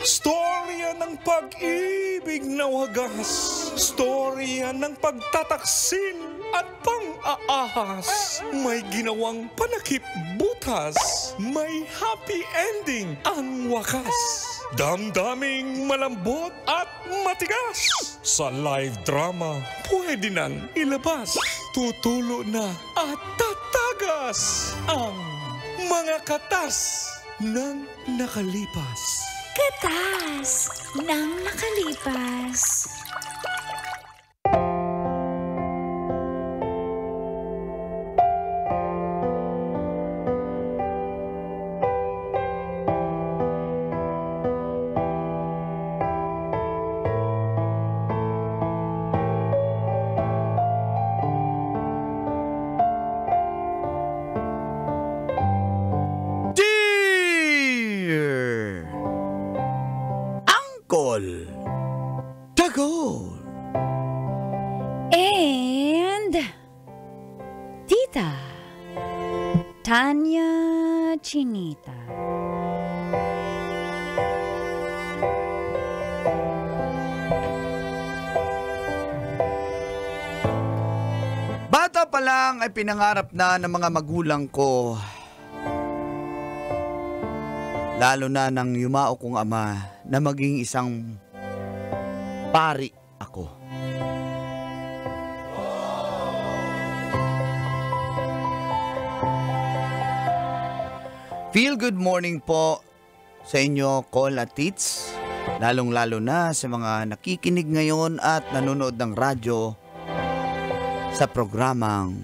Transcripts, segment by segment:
Storya ng pag-ibig na wagas. Storya ng pagtataksil at pang-aahas. May ginawang panakip butas. May happy ending ang wakas. Damdaming malambot at matigas. Sa live drama, pwede nang ilabas. Tutulo na at tatagas ang mga katas ng nakalipas. Katas ng nakalipas. Tagol And Tita Tanya Chinita. Bata pa lang ay pinangarap na ng mga magulang ko, lalo na ng yumao kong ama, na maging isang pari ako. Feel good morning po sa inyo, Col at Tits, lalong-lalo na sa mga nakikinig ngayon at nanonood ng radyo sa programang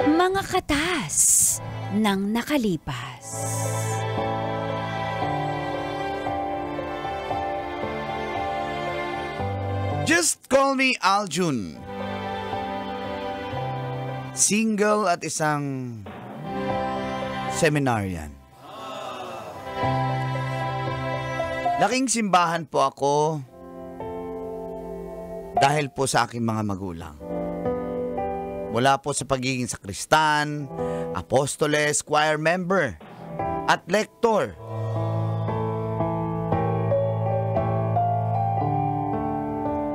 Mga Katas ng Nakalipas. Just call me Aljun. Single at isang seminarian. Laking simbahan po ako dahil po sa aking mga magulang. Mula po sa pagiging sakristan, apostoles, choir member, at lektor.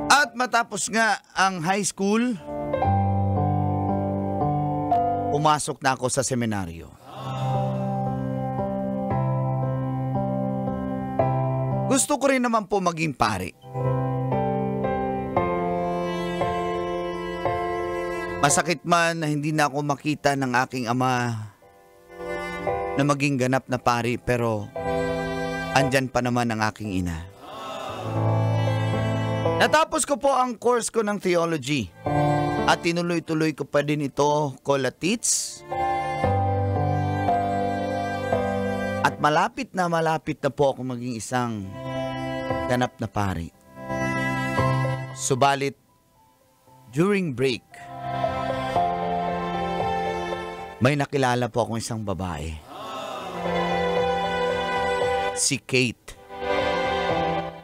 At matapos nga ang high school, pumasok na ako sa seminaryo. Gusto ko rin naman po maging pari. Masakit man na hindi na ako makita ng aking ama na maging ganap na pari, pero andyan pa naman ang aking ina. Natapos ko po ang course ko ng theology at tinuloy-tuloy ko pa din ito, Colatits. At malapit na po ako maging isang ganap na pari. Subalit, during break, may nakilala po akong isang babae. Si Kate.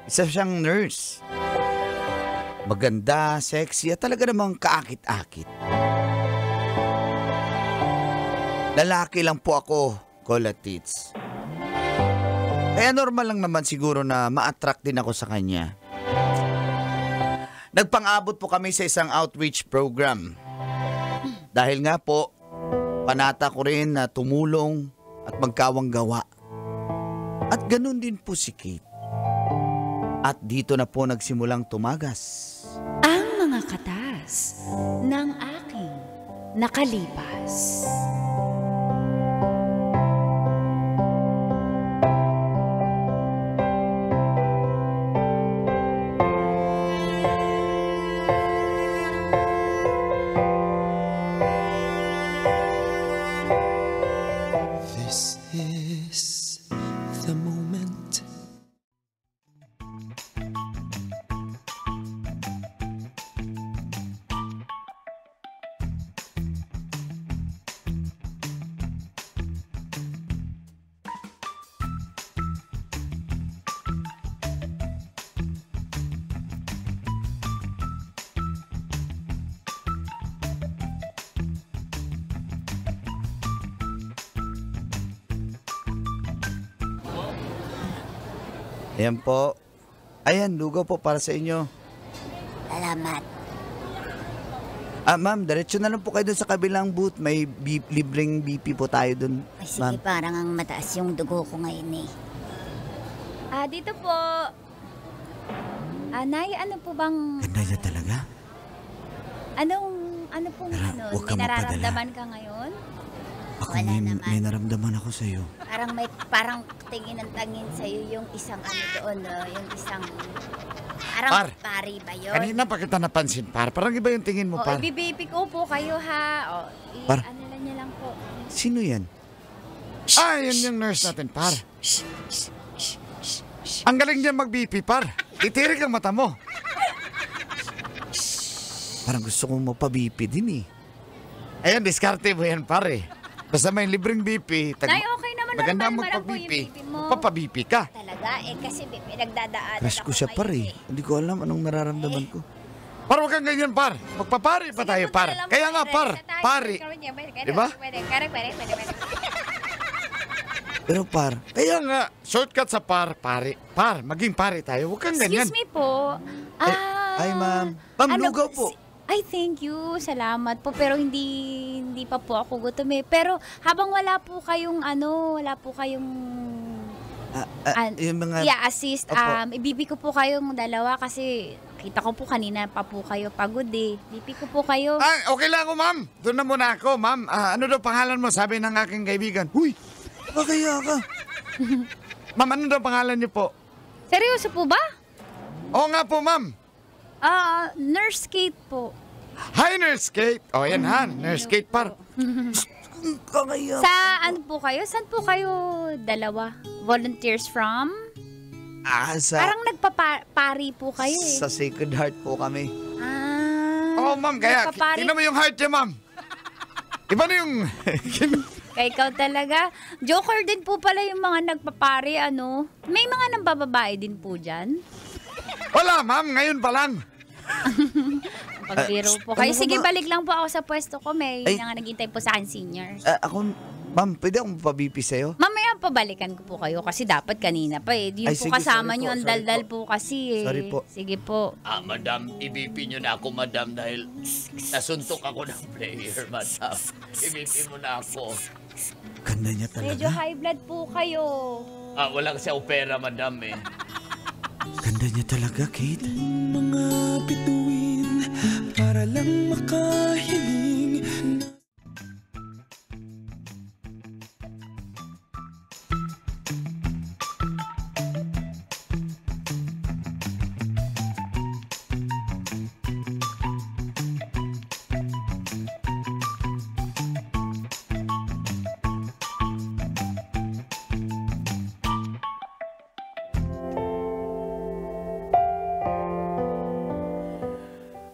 Isa siyang nurse. Maganda, sexy, at talaga namang kaakit-akit. Lalaki lang po ako, Colatits. Kaya normal lang naman siguro na ma-attract din ako sa kanya. Nagpang-abot po kami sa isang outreach program. Dahil nga po, panata ko rin na tumulong at magkawang gawa. At ganun din po si Kate. At dito na po nagsimulang tumagas Ang mga katas ng aking nakalipas. This is the moment. Ayan po. Ayan, lugaw po para sa inyo. Salamat. Ma'am, diretso na lang po kayo dun sa kabilang booth. May libreng BP po tayo dun, Ay, ma'am. sige, parang ang mataas yung dugo ko ngayon eh. Dito po. Nay, ano po bang... Ganda niya talaga. Ano pong Tara, ano? huwag May kang mapadala. nararamdaman ka ngayon? Ako Wala naman. may naramdaman ako sa'yo. Parang tingin ng tangin sa'yo yung isang ano doon, no? Yung isang... Parang Par. pari ba yun? Kanina pa kita napansin, par. Parang iba yung tingin mo, par. Ibibipi ko po kayo ha. Par. Ano lang niya lang po. Sino yan? Yun yung nurse natin, par. Ang galing niya mag-BP, par. Itirik ang mata mo. Parang gusto kong mapabipi din eh. Ayan, diskarte mo yan, pare. Basta may libreng BP. Nay, okay naman. Maganda normal naman po magpa-BP. yung BP mo. Papabipi ka. Talaga, kasi pinagdadaanan Crush ko siya, par eh. Hindi ko alam anong nararamdaman ko. Par, Par, huwag kang ganyan, par. Magpapari pa tayo, par. Kaya nga, par. Pari. Diba? Pwede. Pero par, kaya nga, shortcut sa par, pare. Par, maging pare tayo. Huwag kang ganyan. Excuse me po. Ay, ma'am. Ma'am, lugaw po. Ay, thank you. Salamat po. Pero hindi pa po ako gutom eh. Pero habang wala po kayong Yung mga... i-assist, Opo. ibibi ko po kayong dalawa kasi kita ko po kanina pa po kayo pagod eh. Bibi ko po kayo. Okay lang ako, ma'am. Doon na muna ako, ma'am. Ano daw pangalan mo? Sabi ng aking kaibigan. Huy, kaya ka. Ma'am, ano daw pangalan niyo po? Seryoso po ba? Oo nga po, ma'am. Nurse Kate po. Hi, Nurse Kate. O, yan ha. Nurse Kate, par. Kakaya. Sa ano po kayo? Saan po kayo dalawa? Volunteers from? Parang nagpapari po kayo eh. Sa Sacred Heart po kami. Ah. Oo, ma'am. Kaya, nagpapari. tingnan mo yung heart niya, ma'am. Iba na yung... Kaya ikaw talaga. Joker din po pala yung mga nagpapari, ano? May mga nambababae din po dyan. Wala, ma'am. Ngayon pa lang. Pagbiro po ano kayo. ba Sige, ba? balik lang po ako sa pwesto ko. May Ay. nga naghintay po sa akin seniors. Ako, ma'am, pwede akong pabipi sa'yo? Mamaya pabalikan ko po kayo kasi dapat kanina pa eh. Yung Ay, po sige, kasama sorry nyo, po, ang sorry daldal po. po kasi eh. Sorry po. Sige po. Madam, ibipin nyo na ako, madam, dahil nasuntok ako ng player, madam. Ibipin mo na ako. Ganda niya Medyo talaga. high blood po kayo. Walang siya opera, madam, eh. Ganda niya talaga, Kate. Mga bituin para lang makahiling.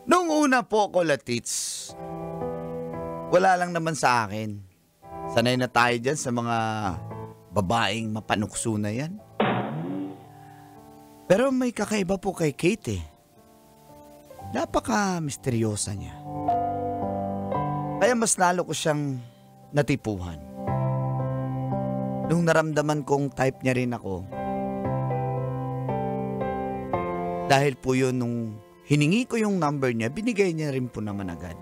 Noong una po ako, Latits, wala lang naman sa akin. Sanay na tayo dyan sa mga babaeng mapanukso na yan. Pero may kakaiba po kay Kate eh. Napaka-misteryosa niya. Kaya mas lalo ko siyang natipuhan. Nung naramdaman kong type niya rin ako, dahil po yun nung hiningi ko yung number niya, binigay niya rin po naman agad.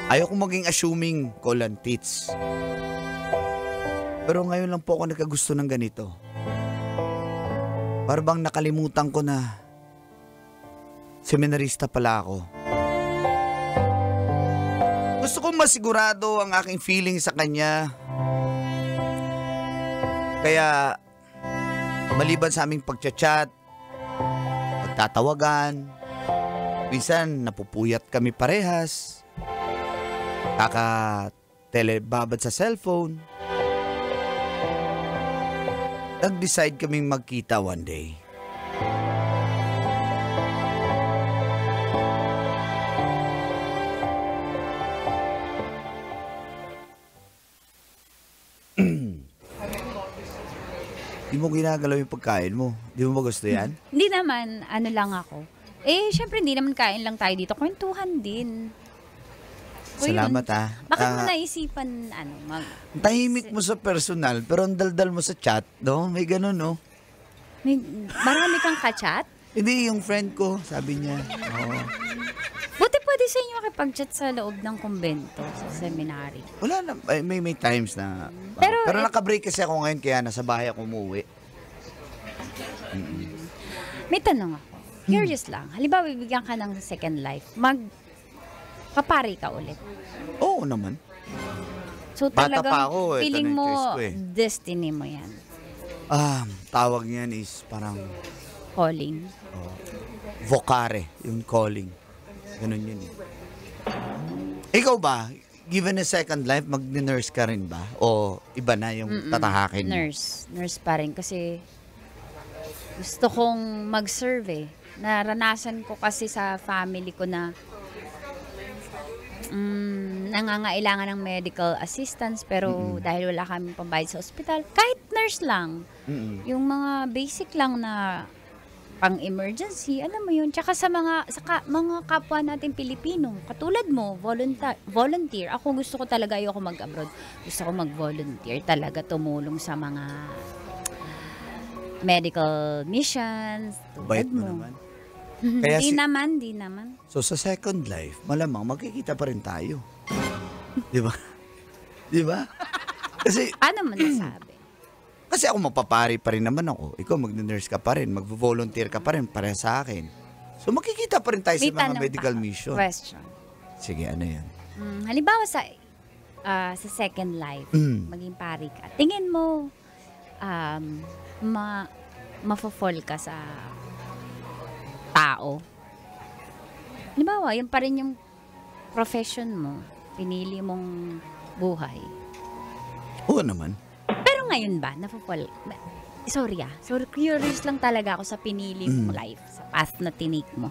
Ayaw kong maging assuming call and tits. Pero ngayon lang po ako nagkagusto ng ganito. Para bang nakalimutan ko na seminarista pala ako. Gusto kong masigurado ang aking feeling sa kanya. Kaya maliban sa aming pagchat-chat, pagtatawagan, minsan napupuyat kami parehas, kaka-telebabad sa cellphone. Nag-decide kaming magkita one day. Di mo ginagalaw yung pagkain mo. Di mo ba gusto yan? Hindi naman, ano lang ako. Syempre hindi naman kain lang tayo dito. Kwentuhan din. ko yun. Salamat Bakit mo naisipan, Tahimik mo sa personal, pero ang daldal mo sa chat, no? May ganun, no? Marami kang kachat? Hindi, yung friend ko, sabi niya. Oo. Buti pwede sa inyo makipag-chat sa loob ng kumbento, sa seminary. Wala na, may times na. Pero naka-break kasi ako ngayon, kaya nasa bahay ako umuwi. May tanong ako. Curious lang. Halimbawa, bibigyan ka ng second life. Papari ka ulit. Oo naman. So Bata talagang pa ako, feeling ito na yung mo, choice ko, destiny mo yan. Tawag niyan is parang Calling. vocare, yung calling. Ganun yun eh. Ikaw ba, given a second life, mag-nurse ka rin ba? O iba na yung tatahakin mo? Nurse pa rin kasi gusto kong mag-serve eh. Naranasan ko kasi sa family ko na nangangailangan ng medical assistance pero dahil wala kaming pambayad sa ospital, kahit nurse lang, yung mga basic lang na pang-emergency, alam mo yun. Tsaka sa mga kapwa natin Pilipino, katulad mo, volunteer. Ako gusto ko talaga, ayoko mag-abroad. Gusto ko mag-volunteer talaga, tumulong sa mga medical missions, Bait tulad mo mo. naman. Kaya Di naman. So sa second life, malamang magkikita pa rin tayo. Di ba? Di ba? Kasi, Ano mo nasabi? kasi ako magpapari pa rin naman ako. Ikaw mag-nurse ka pa rin, mag-volunteer ka pa rin, pareha sa akin. So makikita pa rin tayo sa mga tanong medical pa ako. mission. Question. Sige, ano yan? Halimbawa sa second life, maging pari ka, tingin mo, mafo-fall ka sa tao. Halimbawa, yun pa rin yung profession mo, pinili mong buhay. Oo naman. Pero ngayon ba, nafo-fall? Sorry, curious lang talaga ako sa pinili mong life, sa path na tinake mo.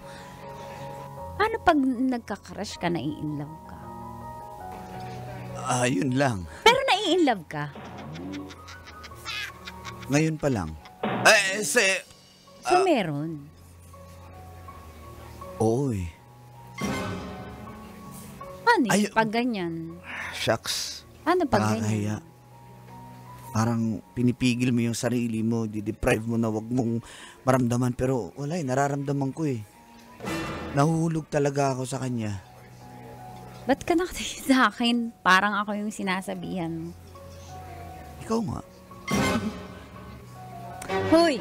Paano pag nagka-crush ka, nai-inlove ka? Yun lang. Pero nai-inlove ka? Ngayon pa lang. So, meron. Oo eh. Paano Ay, pag ganyan? Shucks. Paano pag Nakakahiya. ganyan? Parang pinipigil mo yung sarili mo, di-deprive mo na wag mong maramdaman. Pero wala eh, nararamdaman ko eh. Nahuhulog talaga ako sa kanya. Ba't ka nakatingin sa akin? Parang ako yung sinasabihan mo. Ikaw nga. Hoy!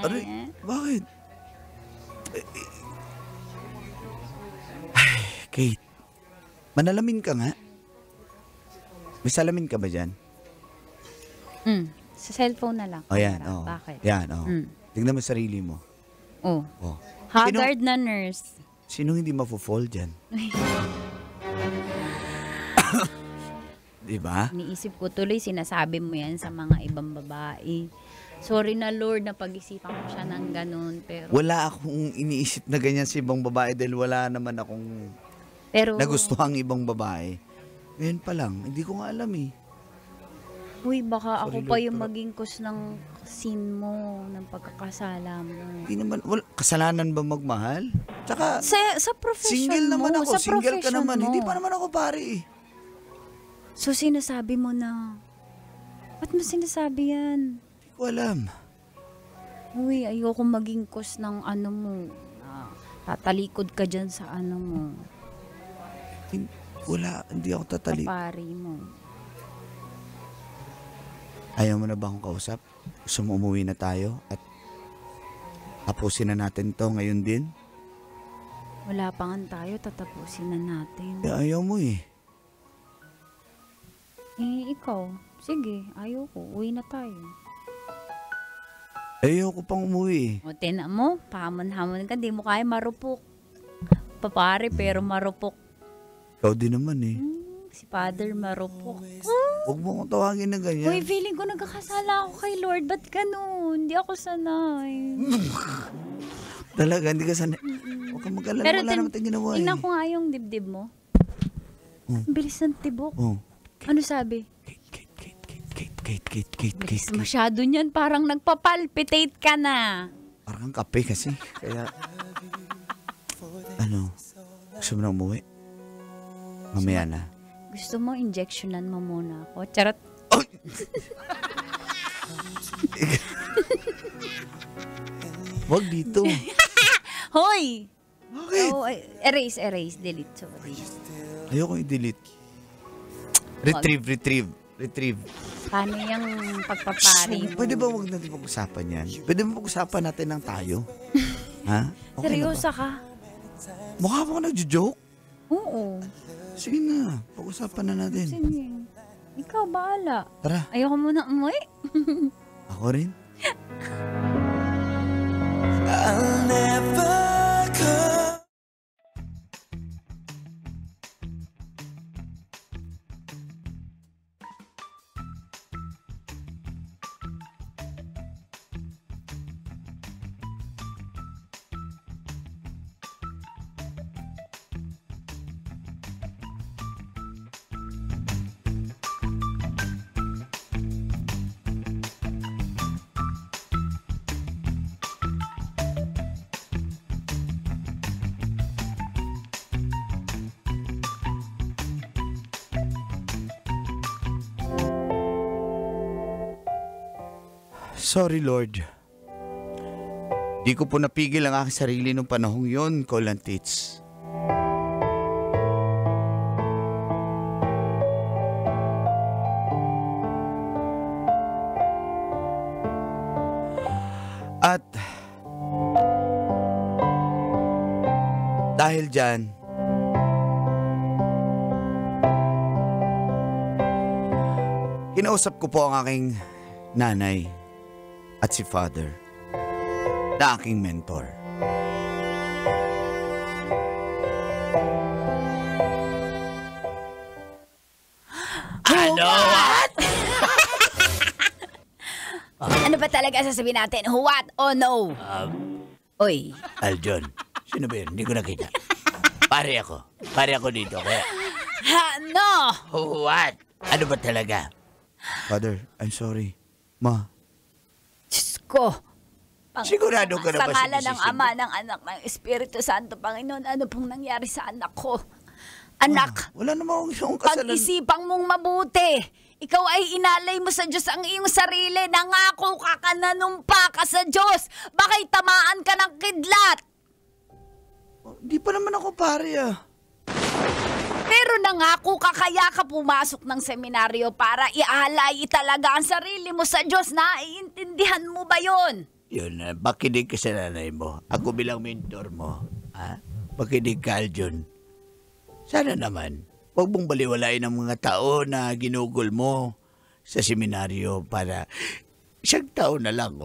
Aray, bakit? Ay, Kate. Manalamin ka nga. May salamin ka ba dyan? Sa cellphone na lang. O yan, Para. o. Bakit? Yan, o. Tignan mo sarili mo. Oh. O. Haggard na nurse. Sino hindi mafo-fall dyan? Diba? Iniisip ko tuloy, sinasabi mo yan sa mga ibang babae. Sorry na Lord, napag-isipan ko siya ng ganun. Pero, Wala akong iniisip na ganyan sa ibang babae dahil wala naman akong nagustuhang ibang babae. Ngayon pa lang, hindi ko nga alam eh. Uy, baka ako Sorry, pa Lord, yung pero- maging cause ng sin mo, ng pagkakasala mo. Hindi naman, kasalanan ba magmahal? Tsaka, Sa profession single mo, naman ako, sa single ka profession naman. mo. Hindi pa naman ako pare eh. So, sinasabi mo na, ba't mo sinasabi yan? Hindi ko alam. Uy, ayoko maging cause ng ano mo. Tatalikod ka dyan sa ano mo. Wala, hindi ako tatali. Kapari mo. Ayaw mo na ba akong kausap? Gusto mo umuwi na tayo at tapusin na natin to ngayon din? Wala pa nga tayo, tatapusin na natin. Ayaw mo eh. Ikaw, sige, ayoko, uwi na tayo. Ayaw ko pang umuwi eh. O, tina mo, pahamon-hamon ka, di mo kaya marupok. Papare, pero marupok. Ikaw din naman eh. Si Father marupok. Huwag mo akong tawagin na ganyan. Uy, feeling ko nagkakasala ako kay Lord. Ba't ganun? Hindi ako sanay. Talaga, hindi ka sanay. Huwag kang mag-alala, Pero wala naman tayong ginawa eh. tingnan ko nga yung dibdib mo. Ang bilis ng tibok. Oh. Ano sabi? Kate. Masyado niyan, parang nagpapalpitate ka na. Parang kang kape kasi. Kaya, gusto mo na umuwi? Mamaya na. Gusto mo, injectionan mo muna ako. Charot. Oh! Wag dito. Hoy! Bakit? Oh, erase, delete. Sorry. Ayoko i-delete. Retrieve. Paano yung pagpapari mo? Pwede ba wag natin pag-usapan yan? Pwede ba pag-usapan natin ng tayo? Ha? Okay Seryoso na ba? ka? Mukha ba ako nagjo-joke? Oo. Sige na, pag-usapan na natin. Sige. Ikaw, bahala. Tara, Ayoko muna umuwi. ako rin. I'll never come. Sorry, Lord. Di ko po napigil ang aking sarili nung panahong yon, Colantits. At dahil dyan, kinausap ko po ang aking nanay at si Father na aking mentor. Ano? Ano ba talaga sasabihin natin? What or no? Uy, Aljon, sino ba yun? Hindi ko nakita. Pare ako dito. Kaya, no! what? Ano ba talaga? Father, I'm sorry. Ma, Diyos ko. Sigurado ka na ba Sa sa ngalan ng desisyon Ama, ng Anak, ng Espiritu Santo, Panginoon, ano pong nangyari sa anak ko? Anak, wala namang yung kasalanan. pag-isipang mong mabuti. Ikaw ay inalay mo sa Diyos ang iyong sarili. Nangako ka nanumpa ka sa Diyos. Bakit tamaan ka ng kidlat? Di pa naman ako pare ah. Pero nangako ka kaya ka pumasok ng seminaryo para ialay talaga ang sarili mo sa Diyos. Naiintindihan mo ba yon? Yun, makinig ka sa nanay mo. Ako bilang mentor mo. Makinig ka, Aljon. Sana naman, huwag mong baliwalain ang mga tao na ginugol mo sa seminaryo para isang taon na lang.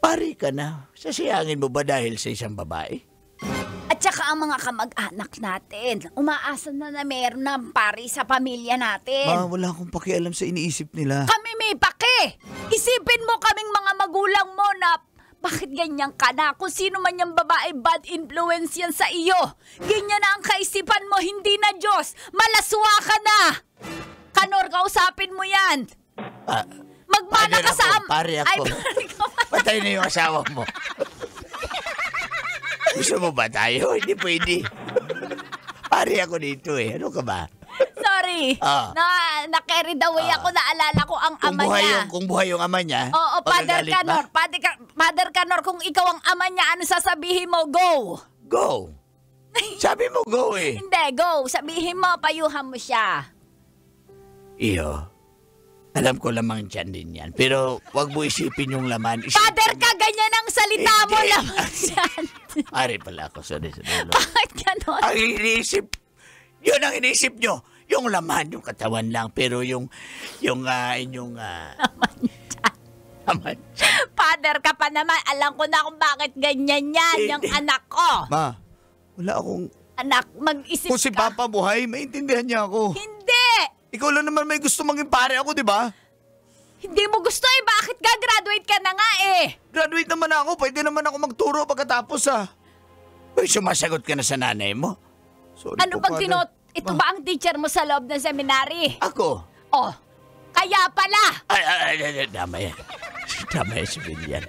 Pari ka na. Sasayangin mo ba dahil sa isang babae? At saka ang mga kamag-anak natin, umaasa na meron ng pari sa pamilya natin. Ma, wala akong pakialam sa iniisip nila. Kami may pake. Isipin mo kaming mga magulang mo na bakit ganyan ka na? Kung sino man yung babae, bad influence yan sa iyo. Ganyan na ang kaisipan mo, hindi na Diyos. Malaswa ka na. Kanor, kausapin mo yan. Magmana ka sa Pare ako. Ay, pare ka pa. Patay na yung asawa mo. Gusto mo ba tayo? Hindi pwede. Pare ako dito eh. Ano ka ba? Sorry. Na-carried away ako. Naalala ko ang ama niya. Kung buhay yung ama niya. Oo, Father magagalit Canor. ba? Father Canor, kung ikaw ang ama niya, ano sasabihin mo? Go. Go. Sabi mo go eh. Hindi, go. Sabihin mo, payuhan mo siya. Iyo. Alam ko lamang dyan din yan. Pero wag mo isipin yung laman. Father ka, ganyan ang salita mo Hindi. naman dyan. Pare pala ako. Sorry. Bakit ganon? Ang iniisip, yun ang iniisip nyo. Yung laman, yung katawan lang. Pero yung inyong... Laman. Father ka pa naman. Alam ko na kung bakit ganyan yan, yung anak ko. Ma, wala akong... Anak, mag-isip Kung si ka. Papa buhay, maintindihan niya ako. Hindi! Ikaw lang naman may gusto maging pare ako, di ba? Hindi mo gusto eh. Bakit graduate ka na nga eh? Graduate naman ako, pwede naman ako magturo pagkatapos ah. Uy, sumasagot ka na sa nanay mo. Sorry Ano po, bang Father. Ito ba ang teacher mo sa loob ng seminary? Ako? Oh, kaya pala. Ay, tama yan. Tama yan, civilian.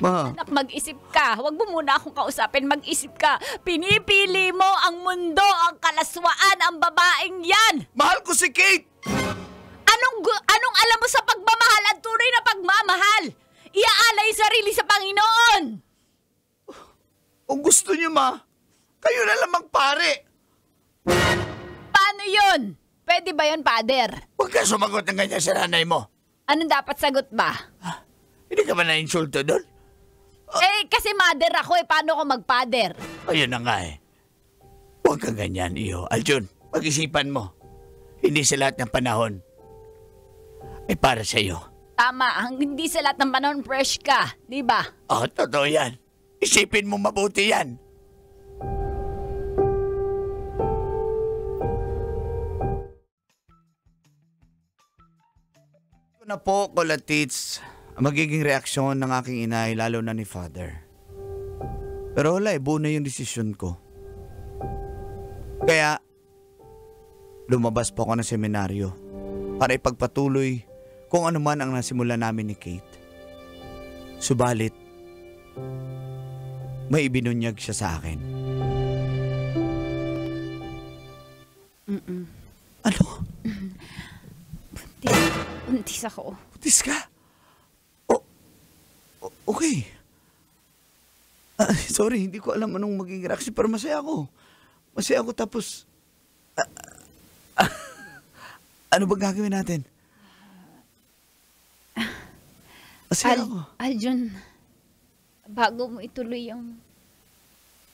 Ma, Anak, mag-isip ka. Huwag mo muna akong kausapin. Mag-isip ka. Pinipili mo ang mundo, ang kalaswaan, ang babaeng yan. mahal ko si Kate! Anong alam mo sa pagmamahal at tunay na pagmamahal? Iaalay sarili sa Panginoon. Kung gusto niyo, ma, kayo na lang magpare. Paano yun? Pwede ba yun, Father? Huwag ka sumagot ng ganyan sa nanay mo. Anong dapat sagot ba? Hindi ka ba na-insulto doon? Kasi mother ako paano ko mag-father? Ayun na nga Huwag kang ganyan, iyo. Aljun, pag-isipan mo. Hindi sa lahat ng panahon ay para sa iyo. Tama, hindi sa lahat ng panahon fresh ka, di ba? Oh, totoo yan. Isipin mo mabuti yan. Ito na po, Kulatits, ang magiging reaksyon ng aking inay, lalo na ni Father. Pero wala, buo na yung desisyon ko. Kaya, lumabas po ako ng seminaryo para ipagpatuloy kung ano man ang nasimula namin ni Kate. Subalit, may ibinunyag siya sa akin. Ano? Buntis ako. Putis ka? Okay. Sorry, hindi ko alam anong magiging reaction, pero masaya ako. Masaya ako tapos... ano bang gagawin natin? Masaya ako. Aljun, bago mo ituloy yung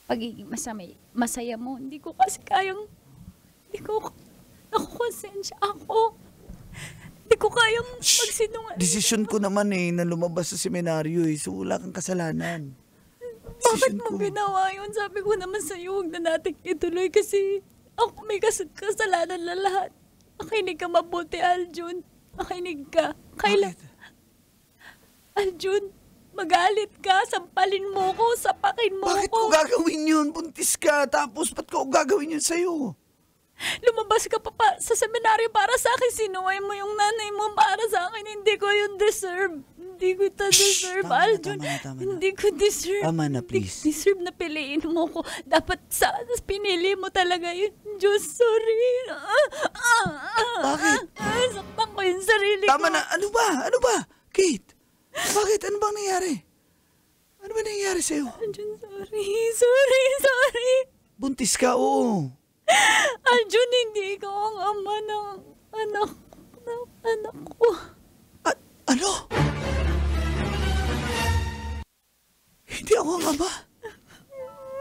pagiging masaya mo, hindi ko kasi kayang, nakukonsensya ako. Hindi ko kayang magsinungaling. Desisyon ko naman na lumabas sa seminaryo So wala kang kasalanan. Bakit mo ginawa yun? Sabi ko naman sa'yo, huwag na natin ituloy kasi ako may kasalanan na lahat. Makinig ka mabuti, Aljun. Makinig ka. Aljun, magalit ka, sampalin mo ko, sapakin mo Bakit ko ko. gagawin yun? Buntis ka, tapos ba't ko gagawin yun sa'yo? Lumabas ka pa sa seminaryo para sa akin. Sinuway mo yung nanay mo para sa akin. Hindi ko yun deserve. Hindi ko ito deserve, tama na, Aljun. tama na. Hindi ko deserve. Tama na, please. Hindi deserve na piliin mo ko. Dapat pinili mo talaga yun. Diyos, sorry. Bakit? Saktan ko yung sarili ko. Tama na. Ano ba? Kate, bakit? Ano bang nangyari? Ano ba nangyari sa'yo? Aljun, sorry. Buntis ka, oo. Aljun, hindi ikaw ang ama ng anak ko. Ano? Hindi ako ang ama.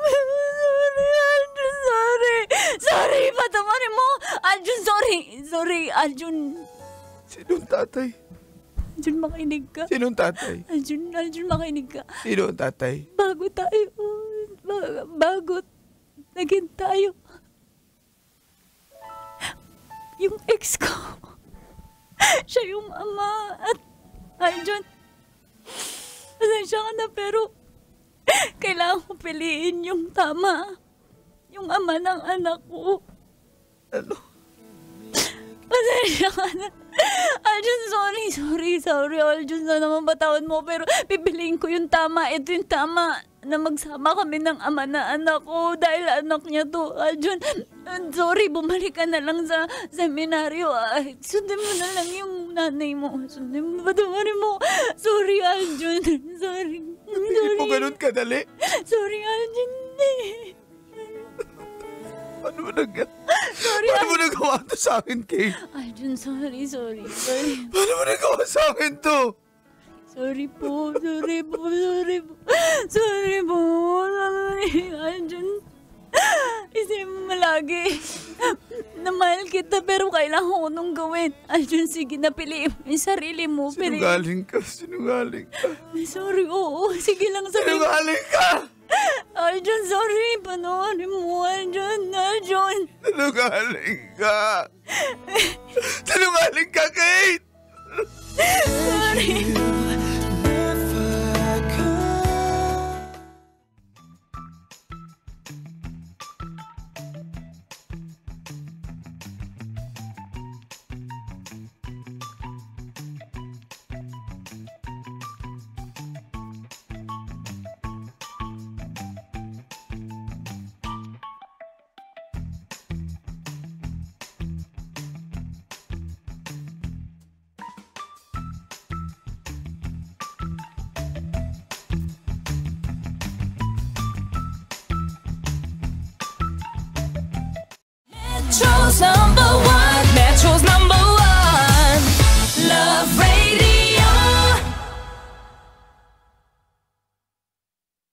Sorry, Aljun, sorry. Sorry, patawarin mo. Aljun, sorry, Aljun. Sinong tatay? Aljun, makinig ka. Sinong tatay? Aljun, makinig ka. Sino ang tatay? Bago naging tayo. Yung ex ko, siya yung ama at Aljun, pasensya ka na pero kailangan ko piliin yung tama. Yung ama ng anak ko. Ano? Pasensya ka na. Aljun, sorry. Aljun, sana naman batawan mo. Pero pipiliin ko yung tama. Ito yung tama na magsama kami ng ama na anak ko. Dahil anak niya to. Aljun, sorry, bumalik ka na lang sa seminaryo. Sundin mo na lang yung nanay mo. Sundin mo, patawarin mo. Sorry, Aljun. Sorry. Hindi mo ganun kadali. Sorry, Aljun. Paano mo Sorry, nagawa to sa akin, Kate? Aljun, sorry. Paano mo nagawa sa akin to? Sorry po. Sorry, Aljun. Isipin mo lagi na mahal kita pero kailangan ko nung gawin. Aljun, sige na, piliin mo yung sarili mo. Sinungaling ka. Sorry, oo. Sige lang sabihin. Sinungaling ka! Aljun, sorry. Panoorin mo, Aljun. Sinungaling ka! Sinungaling ka, Kate! Sorry. Metro's